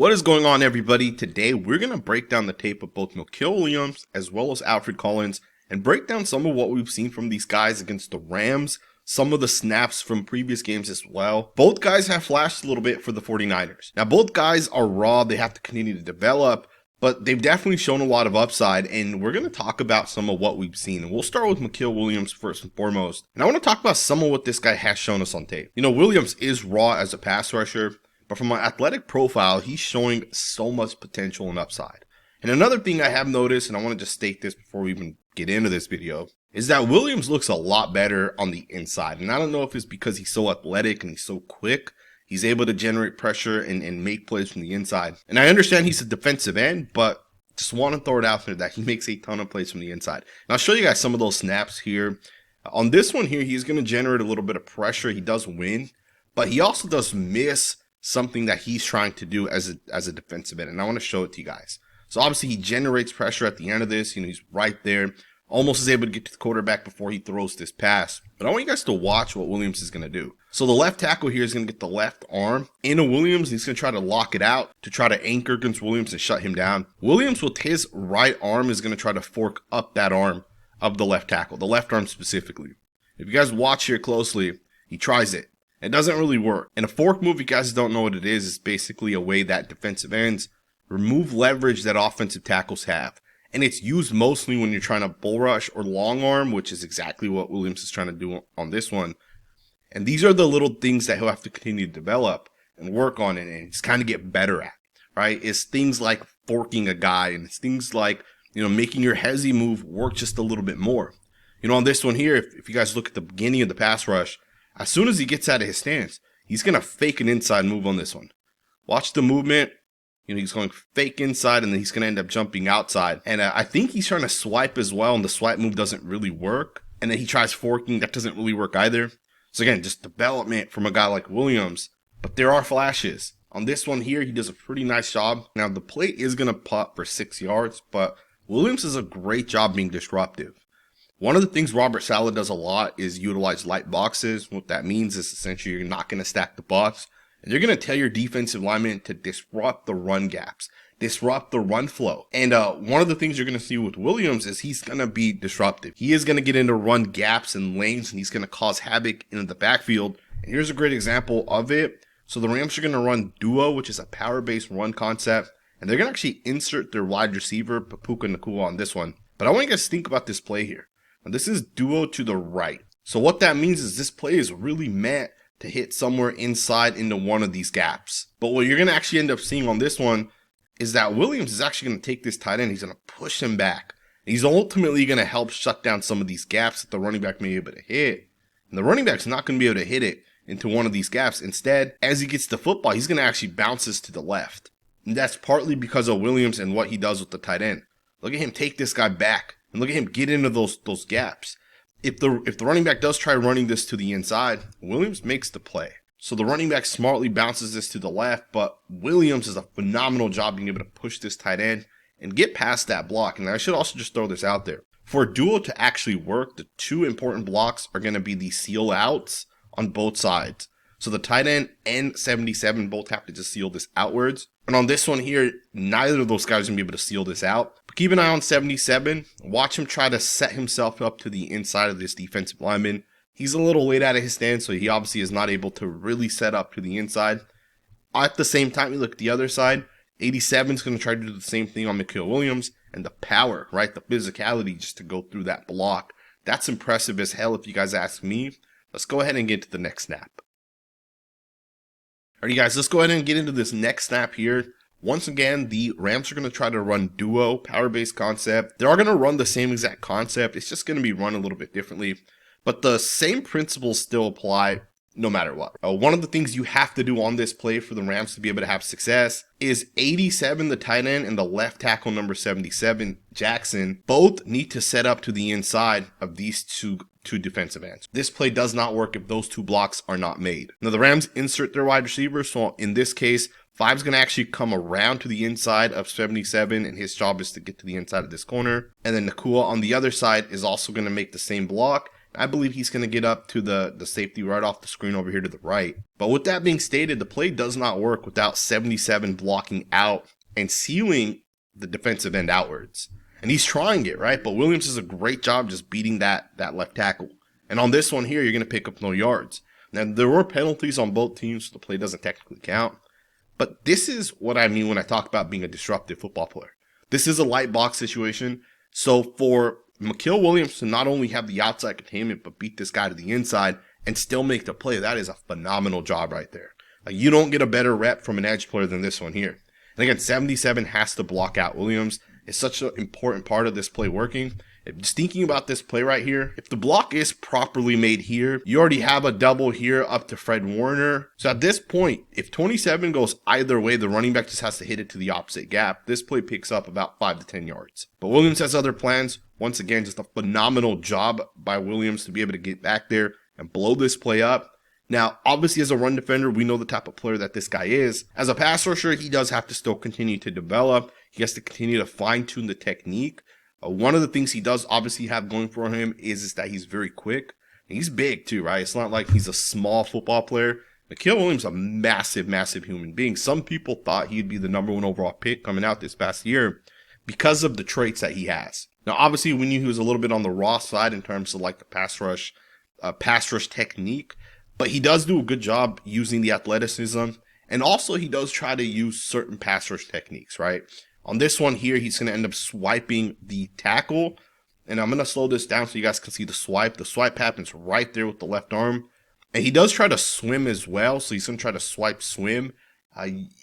What is going on, everybody? Today we're going to break down the tape of both Mykel Williams as well as Alfred Collins and break down some of what we've seen from these guys against the Rams, some of the snaps from previous games as well. Both guys have flashed a little bit for the 49ers. Now both guys are raw, they have to continue to develop, but they've definitely shown a lot of upside, and we're going to talk about some of what we've seen. And we'll start with Mykel Williams first and foremost. And I want to talk about some of what this guy has shown us on tape. You know, Williams is raw as a pass rusher, but from an athletic profile, he's showing so much potential and upside. And another thing I have noticed, and I want to just state this before we even get into this video, is that Williams looks a lot better on the inside. And I don't know if it's because he's so athletic and he's so quick. He's able to generate pressure and make plays from the inside. And I understand he's a defensive end, but just want to throw it out there that he makes a ton of plays from the inside. And I'll show you guys some of those snaps here. On this one here, he's going to generate a little bit of pressure. He does win, but he also does miss something that he's trying to do as a defensive end. And I want to show it to you guys. So obviously he generates pressure at the end of this. You know, he's right there, almost is able to get to the quarterback before he throws this pass. But I want you guys to watch what Williams is going to do. So the left tackle here is going to get the left arm into Williams. He's going to try to lock it out to try to anchor against Williams and shut him down. Williams with his right arm is going to try to fork up that arm of the left tackle, the left arm specifically. If you guys watch here closely, he tries it. It doesn't really work. And a fork move, if you guys don't know what it is basically a way that defensive ends remove leverage that offensive tackles have. And it's used mostly when you're trying to bull rush or long arm, which is exactly what Williams is trying to do on this one. And these are the little things that he'll have to continue to develop and work on and just kind of get better at, right? It's things like forking a guy, and it's things like, you know, making your hezzy move work just a little bit more. You know, on this one here, if you guys look at the beginning of the pass rush, as soon as he gets out of his stance, he's going to fake an inside move on this one. Watch the movement. You know, he's going fake inside, and then he's going to end up jumping outside. And I think he's trying to swipe as well, and the swipe move doesn't really work. And then he tries forking. That doesn't really work either. So again, just development from a guy like Williams. But there are flashes. On this one here, he does a pretty nice job. Now, the play is going to pop for 6 yards, but Williams does a great job being disruptive. One of the things Robert Saleh does a lot is utilize light boxes. What that means is essentially you're not going to stack the box. And you're going to tell your defensive linemen to disrupt the run gaps, disrupt the run flow. And one of the things you're going to see with Williams is he's going to be disruptive. He is going to get into run gaps and lanes, and he's going to cause havoc in the backfield. And here's a great example of it. So the Rams are going to run duo, which is a power-based run concept. And they're going to actually insert their wide receiver, Puka Nacua, on this one. But I want you guys to think about this play here. Now, this is duo to the right. So what that means is this play is really meant to hit somewhere inside into one of these gaps. But what you're going to actually end up seeing on this one is that Williams is actually going to take this tight end. He's going to push him back. He's ultimately going to help shut down some of these gaps that the running back may be able to hit. And the running back's not going to be able to hit it into one of these gaps. Instead, as he gets the football, he's going to actually bounce this to the left. And that's partly because of Williams and what he does with the tight end. Look at him take this guy back. And look at him get into those gaps. If the running back does try running this to the inside, Williams makes the play. So the running back smartly bounces this to the left, but Williams does a phenomenal job being able to push this tight end and get past that block. And I should also just throw this out there. For a duo to actually work, the two important blocks are going to be the seal outs on both sides. So the tight end and 77 both have to just seal this outwards. And on this one here, neither of those guys are going to be able to seal this out. But keep an eye on 77. Watch him try to set himself up to the inside of this defensive lineman. He's a little late out of his stance, so he obviously is not able to really set up to the inside. At the same time, you look at the other side. 87 is going to try to do the same thing on Mykel Williams. And the power, right, the physicality just to go through that block. That's impressive as hell if you guys ask me. Let's go ahead and get to the next snap. Alright guys, let's go ahead and get into this next snap here. Once again, the Rams are going to try to run duo, power-based concept. They are going to run the same exact concept. It's just going to be run a little bit differently. But the same principles still apply no matter what. One of the things you have to do on this play for the Rams to be able to have success is 87, the tight end, and the left tackle number 77, Jackson, both need to set up to the inside of these two defensive ends. This play does not work if those two blocks are not made. Now the Rams insert their wide receiver, so in this case, 5's going to actually come around to the inside of 77, and his job is to get to the inside of this corner. And then Nacua on the other side is also going to make the same block, I believe he's going to get up to the safety right off the screen over here to the right. But with that being stated, the play does not work without 77 blocking out and sealing the defensive end outwards. And he's trying it, right? But Williams does a great job just beating that left tackle. And on this one here, you're going to pick up no yards. Now, there were penalties on both teams, so the play doesn't technically count. But this is what I mean when I talk about being a disruptive football player. This is a light box situation. So for Mykel Williams to not only have the outside containment, but beat this guy to the inside and still make the play, that is a phenomenal job right there. Like, you don't get a better rep from an edge player than this one here. And again, 77 has to block out Williams. It's such an important part of this play working. Just thinking about this play right here, if the block is properly made here, you already have a double here up to Fred Warner. So at this point, if 27 goes either way, the running back just has to hit it to the opposite gap. This play picks up about 5 to 10 yards. But Williams has other plans. Once again, just a phenomenal job by Williams to be able to get back there and blow this play up. Now, obviously, as a run defender, we know the type of player that this guy is. As a pass rusher, he does have to still continue to develop. He has to continue to fine-tune the technique. One of the things he does obviously have going for him is that he's very quick. And he's big too, right? It's not like he's a small football player. Mykel Williams is a massive, massive human being. Some people thought he'd be the #1 overall pick coming out this past year because of the traits that he has. Now, obviously, we knew he was a little bit on the raw side in terms of like the pass rush technique. But he does do a good job using the athleticism. And also, he does try to use certain pass rush techniques, right? On this one here, he's going to end up swiping the tackle. And I'm going to slow this down so you guys can see the swipe. The swipe happens right there with the left arm. And he does try to swim as well. So he's going to try to swipe, swim.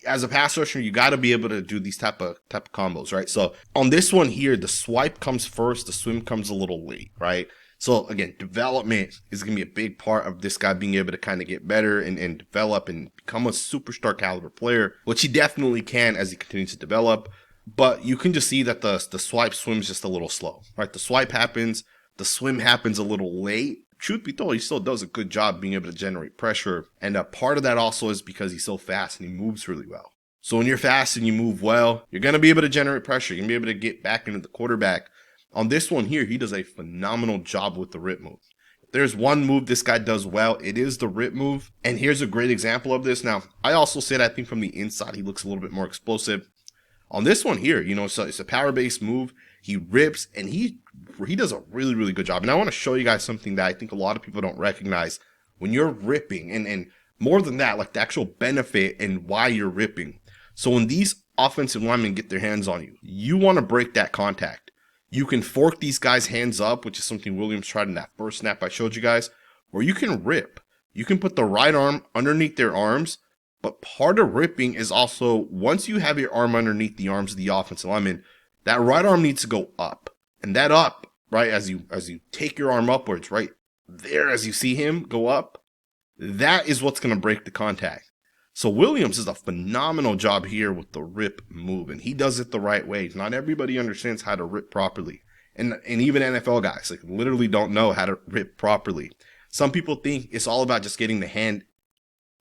As a pass rusher, you got to be able to do these type of combos, right? So on this one here, the swipe comes first. The swim comes a little late, right? So again, development is going to be a big part of this guy being able to kind of get better and develop and become a superstar caliber player, which he definitely can as he continues to develop. But you can just see that the swipe swim's just a little slow, right? The swipe happens, the swim happens a little late. Truth be told, he still does a good job being able to generate pressure. And a part of that also is because he's so fast and he moves really well. So when you're fast and you move well, you're going to be able to generate pressure. You're going to be able to get back into the quarterback. On this one here, he does a phenomenal job with the rip move. If there's one move this guy does well, it is the rip move. And here's a great example of this. Now, I also said I think from the inside, he looks a little bit more explosive. On this one here, so it's a power-based move. He rips, and he does a really, really good job. And I want to show you guys something that I think a lot of people don't recognize. When you're ripping, and more than that, like the actual benefit and why you're ripping. So when these offensive linemen get their hands on you, you want to break that contact. You can fork these guys' hands up, which is something Williams tried in that first snap I showed you guys, or you can rip. You can put the right arm underneath their arms, but part of ripping is also, once you have your arm underneath the arms of the offensive lineman, that right arm needs to go up. And that up, right, as you take your arm upwards, right there as you see him go up, that is what's going to break the contact. So Williams does a phenomenal job here with the rip move, and he does it the right way. Not everybody understands how to rip properly. And even NFL guys, like, literally don't know how to rip properly. Some people think it's all about just getting the hand,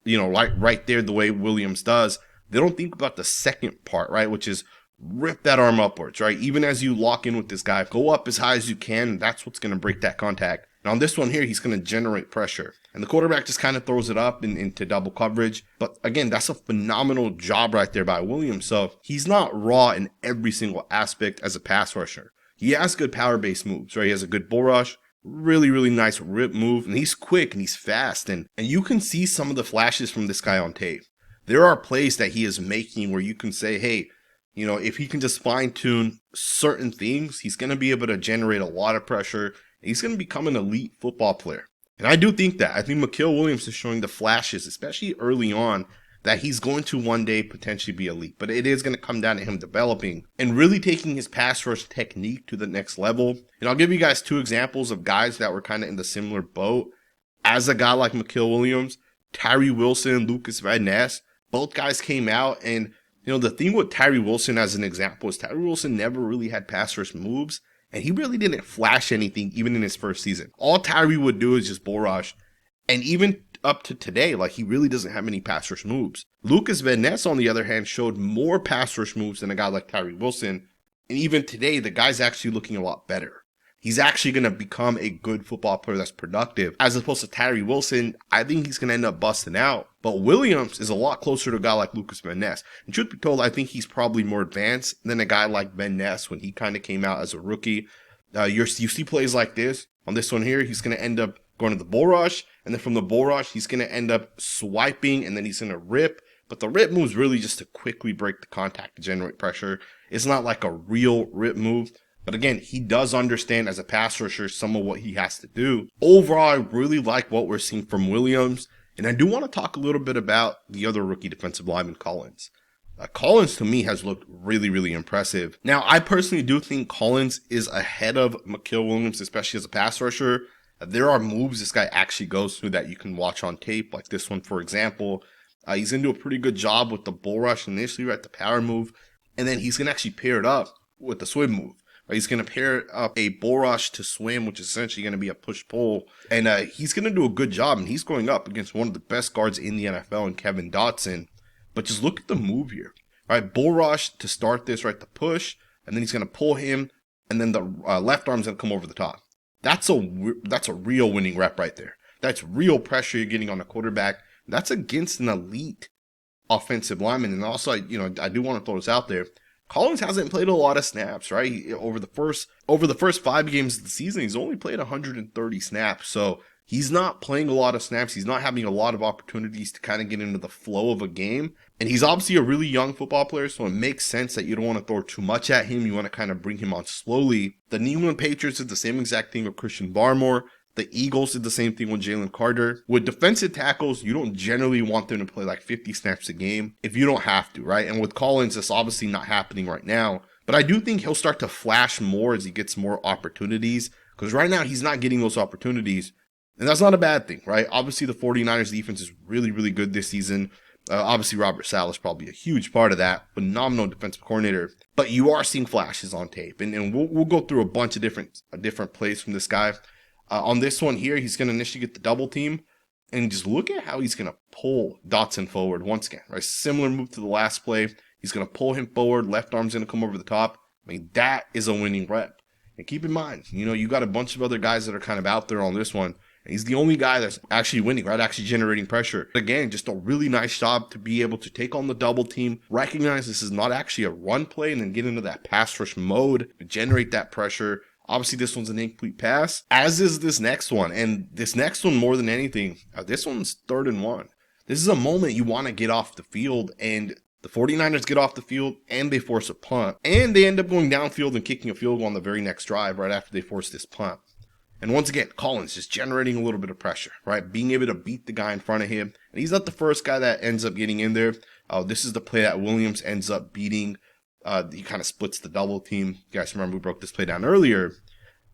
right there the way Williams does. They don't think about the second part, right, which is rip that arm upwards, right? Even as you lock in with this guy, go up as high as you can, and that's what's going to break that contact. And on this one here, he's going to generate pressure. And the quarterback just kind of throws it up into double coverage. But again, that's a phenomenal job right there by Williams. So he's not raw in every single aspect as a pass rusher. He has good power-based moves, right? He has a good bull rush, really, really nice rip move. And he's quick and he's fast. And you can see some of the flashes from this guy on tape. There are plays that he is making where you can say, hey, if he can just fine-tune certain things, he's going to be able to generate a lot of pressure. And he's going to become an elite football player. And I do think that. I think Mykel Williams is showing the flashes, especially early on, that he's going to one day potentially be elite. But it is going to come down to him developing and really taking his pass rush technique to the next level. And I'll give you guys 2 examples of guys that were kind of in the similar boat as a guy like Mykel Williams. Tyree Wilson, Lucas Van Ness, both guys came out. And, the thing with Tyree Wilson as an example is Tyree Wilson never really had pass rush moves. And he really didn't flash anything even in his first season. All Tyree would do is just bull rush. And even up to today, like, he really doesn't have many pass rush moves. Lucas Van Ness, on the other hand, showed more pass rush moves than a guy like Tyree Wilson. And even today, the guy's actually looking a lot better. he's actually going to become a good football player that's productive. As opposed to Tyree Wilson, I think he's going to end up busting out. But Williams is a lot closer to a guy like Lucas Van Ness. And truth be told, I think he's probably more advanced than a guy like Van Ness when he kind of came out as a rookie. You see plays like this. On this one here, he's going to end up going to the bull rush. And then from the bull rush, he's going to end up swiping and then he's going to rip. But the rip move is really just to quickly break the contact to generate pressure. It's not like a real rip move. But again, he does understand as a pass rusher some of what he has to do. Overall, I really like what we're seeing from Williams. And I do want to talk a little bit about the other rookie defensive lineman, Collins. Collins, to me, has looked really, really impressive. Now, I personally do think Collins is ahead of Mykel Williams, especially as a pass rusher. There are moves this guy actually goes through that you can watch on tape, like this one, for example. He's going to do a pretty good job with the bull rush initially, right, the power move. And then he's going to actually pair it up with the swim move. He's going to pair up a bull rush to swim, which is essentially going to be a push-pull. And he's going to do a good job. And he's going up against one of the best guards in the NFL in Kevin Dotson. But just look at the move here. All right, bull rush to start this, right, the push. And then he's going to pull him. And then the left arm's going to come over the top. That's a real winning rep right there. That's real pressure you're getting on the quarterback. That's against an elite offensive lineman. And also, I do want to throw this out there. Collins hasn't played a lot of snaps, right? Over the first 5 games of the season, he's only played 130 snaps. So he's not playing a lot of snaps. He's not having a lot of opportunities to kind of get into the flow of a game. And he's obviously a really young football player, so it makes sense that you don't want to throw too much at him. You want to kind of bring him on slowly. The New England Patriots did the same exact thing with Christian Barmore. The Eagles did the same thing with Jalen Carter. With defensive tackles, you don't generally want them to play like 50 snaps a game if you don't have to, right? And with Collins, it's obviously not happening right now. But I do think he'll start to flash more as he gets more opportunities. Because right now, he's not getting those opportunities. And that's not a bad thing, right? Obviously, the 49ers defense is really, really good this season. Obviously, Robert Saleh is probably a huge part of that. Phenomenal defensive coordinator. But you are seeing flashes on tape. And we'll go through a bunch of different plays from this guy. On this one here, he's going to initially get the double team. And just look at how he's going to pull Dotson forward once again. Right? Similar move to the last play. He's going to pull him forward. Left arm's going to come over the top. I mean, that is a winning rep. And keep in mind, you got a bunch of other guys that are kind of out there on this one. And he's the only guy that's actually winning, right? Actually generating pressure. Again, just a really nice job to be able to take on the double team, recognize this is not actually a run play, and then get into that pass rush mode, generate that pressure. Obviously, this one's an incomplete pass, as is this next one. And this next one, more than anything, this one's 3rd and 1. This is a moment you want to get off the field, and the 49ers get off the field, and they force a punt. And they end up going downfield and kicking a field goal on the very next drive right after they force this punt. And once again, Collins just generating a little bit of pressure, right? Being able to beat the guy in front of him. And he's not the first guy that ends up getting in there. This is the play that Williams ends up beating. He kind of splits the double team. You guys remember we broke this play down earlier.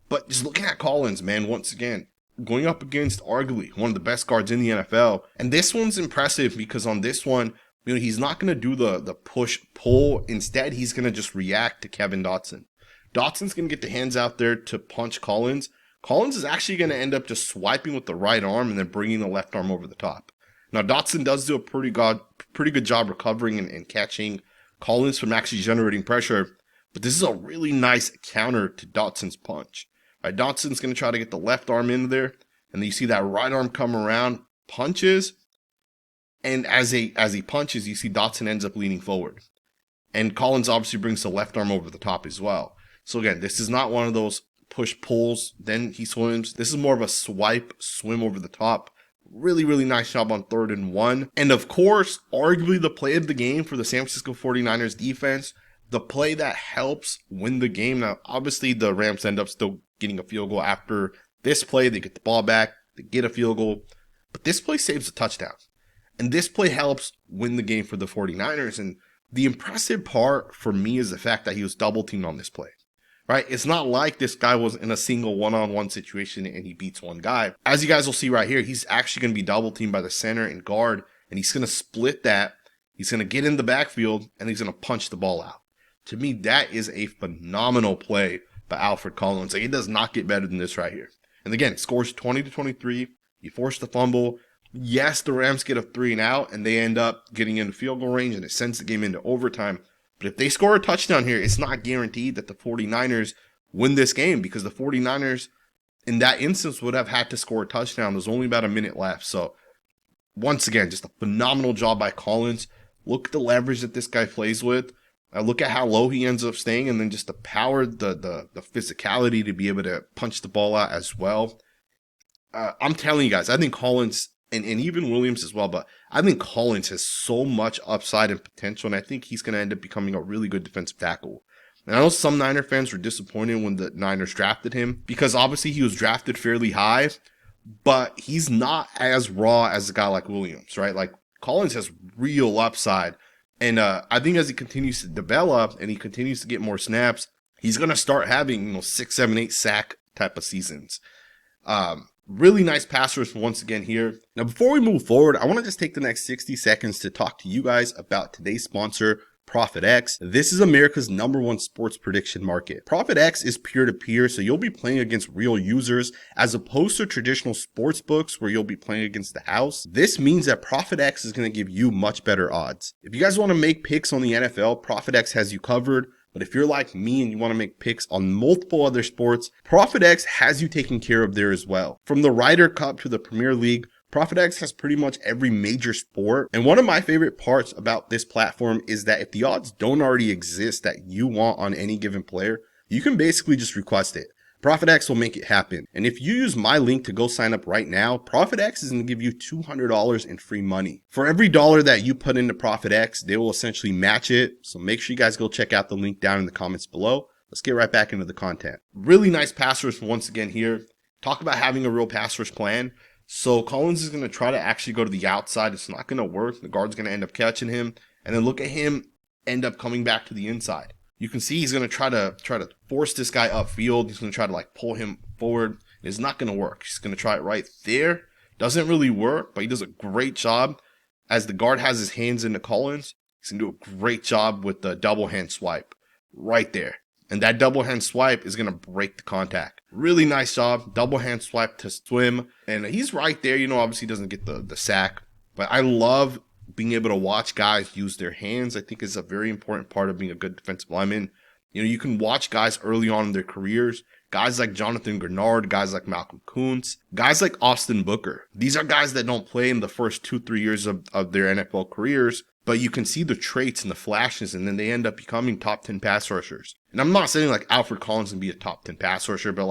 But just looking at Collins, man, once again, going up against arguably one of the best guards in the NFL. And this one's impressive because on this one, he's not going to do the push-pull. Instead, he's going to just react to Kevin Dotson. Dotson's going to get the hands out there to punch Collins. Collins is actually going to end up just swiping with the right arm and then bringing the left arm over the top. Now, Dotson does do a pretty good job recovering and catching Collins from actually generating pressure. But this is a really nice counter to Dotson's punch. Right, Dotson's going to try to get the left arm in there. And then you see that right arm come around, punches. And as he punches, you see Dotson ends up leaning forward. And Collins obviously brings the left arm over the top as well. So again, this is not one of those push pulls, then he swims. This is more of a swipe, swim over the top. Really, really nice job on 3rd and 1. And of course, arguably the play of the game for the San Francisco 49ers defense, the play that helps win the game. Now, obviously the Rams end up still getting a field goal after this play. They get the ball back, they get a field goal, but this play saves a touchdown. And this play helps win the game for the 49ers. And the impressive part for me is the fact that he was double teamed on this play. Right? It's not like this guy was in a single one-on-one situation and he beats one guy. As you guys will see right here, he's actually going to be double teamed by the center and guard, and he's going to split that. He's going to get in the backfield, and he's going to punch the ball out. To me, that is a phenomenal play by Alfred Collins. Like, it does not get better than this right here. And again, scores 20-23. He forced the fumble. Yes, the Rams get a 3-and-out, and they end up getting into field goal range, and it sends the game into overtime. But if they score a touchdown here, it's not guaranteed that the 49ers win this game, because the 49ers in that instance would have had to score a touchdown. There's only about a minute left. So once again, just a phenomenal job by Collins. Look at the leverage that this guy plays with. Look at how low he ends up staying, and then just the power, the physicality to be able to punch the ball out as well. I'm telling you guys, I think Collins, and even Williams as well, but I think Collins has so much upside and potential, and I think he's going to end up becoming a really good defensive tackle. And I know some Niner fans were disappointed when the Niners drafted him, because obviously he was drafted fairly high, but he's not as raw as a guy like Williams, right? Like, Collins has real upside. And I think as he continues to develop and he continues to get more snaps, he's going to start having 6, 7, 8 sack type of seasons. Really nice pass rush once again here. Now, before we move forward, I want to just take the next 60 seconds to talk to you guys about today's sponsor, ProfitX. This is America's #1 sports prediction market. ProfitX is peer-to-peer, so you'll be playing against real users as opposed to traditional sports books where you'll be playing against the house. This means that ProfitX is going to give you much better odds. If you guys want to make picks on the NFL, ProfitX has you covered. But if you're like me and you want to make picks on multiple other sports, ProfitX has you taken care of there as well. From the Ryder Cup to the Premier League, ProfitX has pretty much every major sport. And one of my favorite parts about this platform is that if the odds don't already exist that you want on any given player, you can basically just request it. ProfitX will make it happen. And if you use my link to go sign up right now, ProfitX is going to give you $200 in free money. For every dollar that you put into ProfitX, they will essentially match it. So make sure you guys go check out the link down in the comments below. Let's get right back into the content. Really nice pass rush once again here. Talk about having a real pass rush plan. So Collins is going to try to actually go to the outside. It's not going to work. The guard's going to end up catching him. And then look at him end up coming back to the inside. You can see he's going to try to force this guy upfield. He's going to try to pull him forward. It's not going to work. He's going to try it right there. Doesn't really work, but he does a great job. As the guard has his hands into Collins, he's going to do a great job with the double hand swipe right there. And that double hand swipe is going to break the contact. Really nice job. Double hand swipe to swim. And he's right there. Obviously he doesn't get the sack. But I love being able to watch guys use their hands. I think is a very important part of being a good defensive lineman. You can watch guys early on in their careers. Guys like Jonathan Grenard, guys like Malcolm Kuntz, guys like Austin Booker. These are guys that don't play in the first 2-3 years of their NFL careers, but you can see the traits and the flashes, and then they end up becoming top 10 pass rushers. And I'm not saying like Alfred Collins can be a top 10 pass rusher, but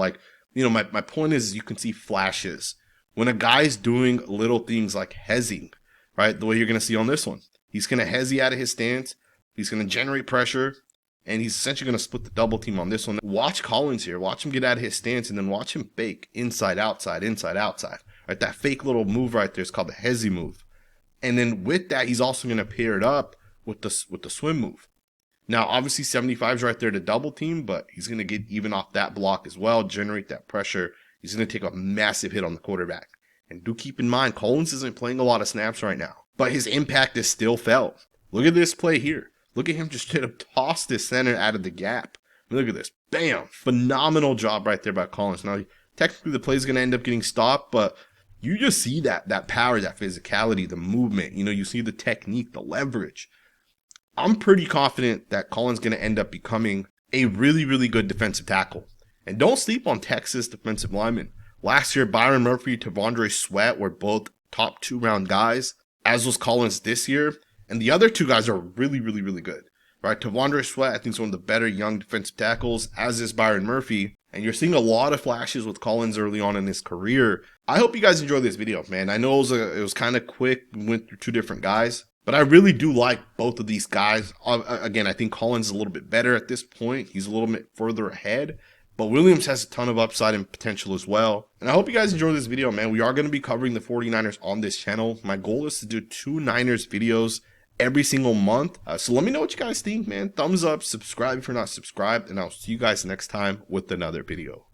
my point is you can see flashes. When a guy's doing little things like hezzying, right? The way you're going to see on this one. He's going to hezzy out of his stance. He's going to generate pressure. And he's essentially going to split the double team on this one. Watch Collins here. Watch him get out of his stance and then watch him fake inside, outside, inside, outside. Right? That fake little move right there is called the hezzy move. And then with that, he's also going to pair it up with the swim move. Now, obviously 75 is right there to double team, but he's going to get even off that block as well, generate that pressure. He's going to take a massive hit on the quarterback. And do keep in mind, Collins isn't playing a lot of snaps right now, but his impact is still felt. Look at this play here. Look at him just try to toss this center out of the gap. Look at this. Bam. Phenomenal job right there by Collins. Now, technically the play is going to end up getting stopped, but you just see that power, that physicality, the movement. You see the technique, the leverage. I'm pretty confident that Collins is going to end up becoming a really, really good defensive tackle. And don't sleep on Texas defensive linemen. Last year, Byron Murphy, Tavondre Sweat were both top 2-round guys, as was Collins this year. And the other two guys are really, really, really good, right? Tavondre Sweat, I think, is one of the better young defensive tackles, as is Byron Murphy. And you're seeing a lot of flashes with Collins early on in his career. I hope you guys enjoyed this video, man. I know it was kind of quick. We went through 2 different guys, but I really do like both of these guys. Again, I think Collins is a little bit better at this point. He's a little bit further ahead. But Williams has a ton of upside and potential as well. And I hope you guys enjoyed this video, man. We are going to be covering the 49ers on this channel. My goal is to do 2 Niners videos every single month. So let me know what you guys think, man. Thumbs up, subscribe if you're not subscribed, and I'll see you guys next time with another video.